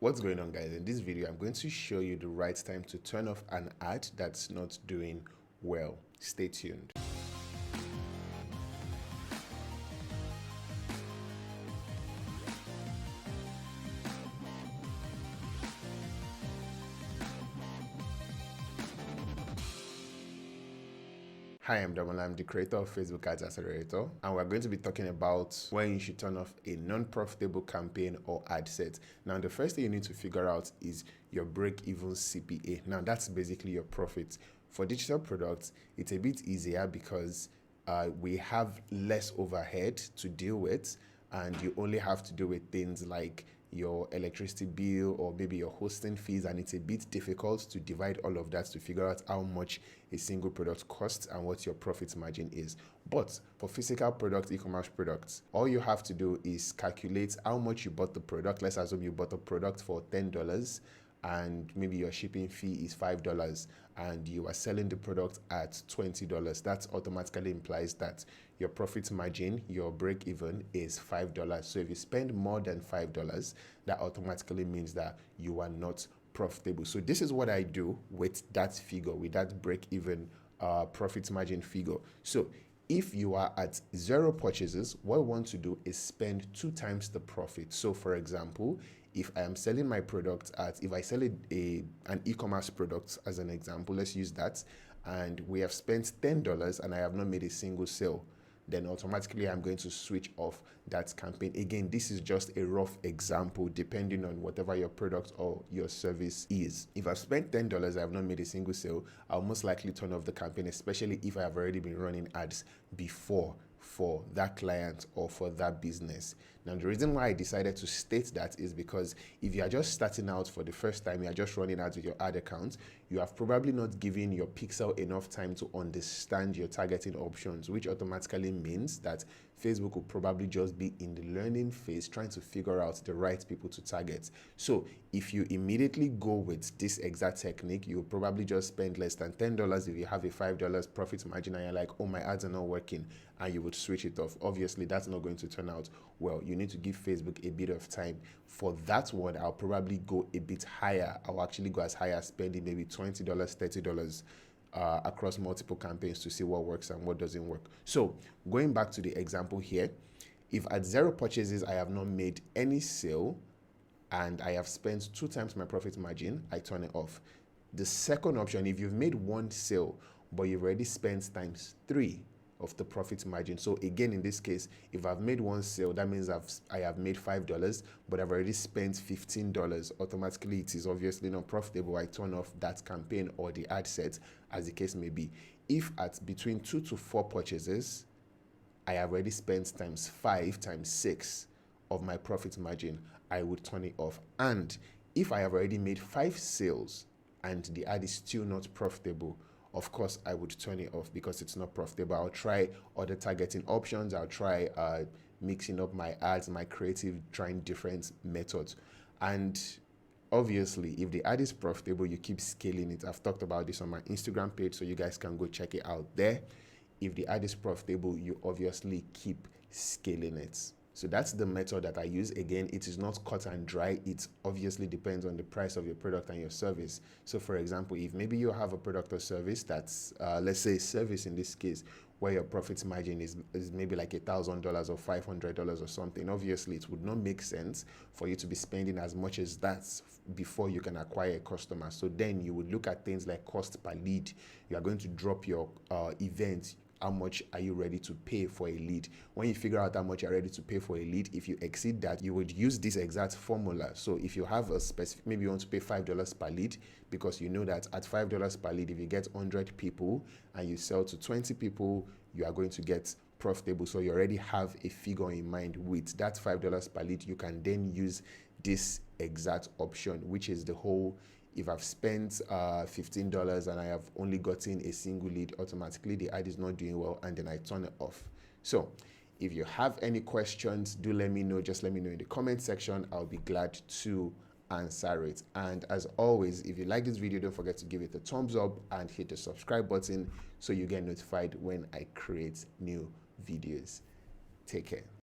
What's going on, guys? In this video I'm going to show you the right time to turn off an ad that's not doing well. Stay tuned. Hi, I'm Damola. I'm the creator of Facebook Ads Accelerator, and we're going to be talking about when you should turn off a non-profitable campaign or ad set. Now, the first thing you need to figure out is your break-even CPA. Now, that's basically your profit. For digital products, it's a bit easier because we have less overhead to deal with, and you only have to do with things like your electricity bill or maybe your hosting fees, and it's a bit difficult to divide all of that to figure out how much a single product costs and what your profit margin is. But for physical products, e-commerce products, all you have to do is calculate how much you bought the product. Let's assume you bought a product for $10 and maybe your shipping fee is $5 and you are selling the product at $20. That automatically implies that your profit margin, your break even, is $5. So if you spend more than $5, that automatically means that you are not profitable. So this is what I do with that figure, with that break even profit margin figure. So if you are at 0 purchases, what we want to do is spend 2 times the profit. So for example, if I am selling my product if I sell an e-commerce product as an example, let's use that, and we have spent $10 and I have not made a single sale, then automatically I'm going to switch off that campaign. Again, this is just a rough example depending on whatever your product or your service is. If I've spent $10, I have not made a single sale, I'll most likely turn off the campaign, especially if I have already been running ads before for that client or for that business. Now, the reason why I decided to state that is because if you are just starting out for the first time, you are just running ads with your ad account, you have probably not given your pixel enough time to understand your targeting options, which automatically means that Facebook will probably just be in the learning phase trying to figure out the right people to target. So if you immediately go with this exact technique, you'll probably just spend less than $10 if you have a $5 profit margin and you're like, oh, my ads are not working, and you would switch it off. Obviously, that's not going to turn out well. You need to give Facebook a bit of time. For that one, I'll probably go a bit higher. I'll actually go as high as spending maybe $20, $30 across multiple campaigns to see what works and what doesn't work. So going back to the example here, if at 0 purchases, I have not made any sale and I have spent 2 times my profit margin, I turn it off. The second option, if you've made 1 sale, but you've already spent times 3 of the profit margin. So again, in this case, if I've made 1 sale, that means I have made $5, but I've already spent $15. Automatically, it is obviously not profitable. I turn off that campaign or the ad set, as the case may be. If at between 2 to 4 purchases, I have already spent times 5, times 6 of my profit margin, I would turn it off. And if I have already made 5 sales and the ad is still not profitable, of course, I would turn it off because it's not profitable. I'll try other targeting options. I'll try mixing up my ads, my creative, trying different methods. And obviously, if the ad is profitable, you keep scaling it. I've talked about this on my Instagram page, so you guys can go check it out there. If the ad is profitable, you obviously keep scaling it. So that's the method that I use. Again, it is not cut and dry. It obviously depends on the price of your product and your service. So for example, if maybe you have a product or service that's, let's say service in this case, where your profit margin is maybe like $1,000 or $500 or something, obviously it would not make sense for you to be spending as much as that before you can acquire a customer. So then you would look at things like cost per lead. You are going to drop your event. How much are you ready to pay for a lead? When you figure out how much you're ready to pay for a lead, if you exceed that, you would use this exact formula. So if you have a specific, maybe you want to pay $5 per lead, because you know that at $5 per lead, if you get 100 people and you sell to 20 people, you are going to get profitable. So you already have a figure in mind. With that $5 per lead, you can then use this exact option, which is the whole, if I've spent $15 and I have only gotten a single lead, automatically the ad is not doing well, and then I turn it off. So if you have any questions, do let me know. Just let me know in the comment section. I'll be glad to answer it. And as always, if you like this video, don't forget to give it a thumbs up and hit the subscribe button so you get notified when I create new videos. Take care.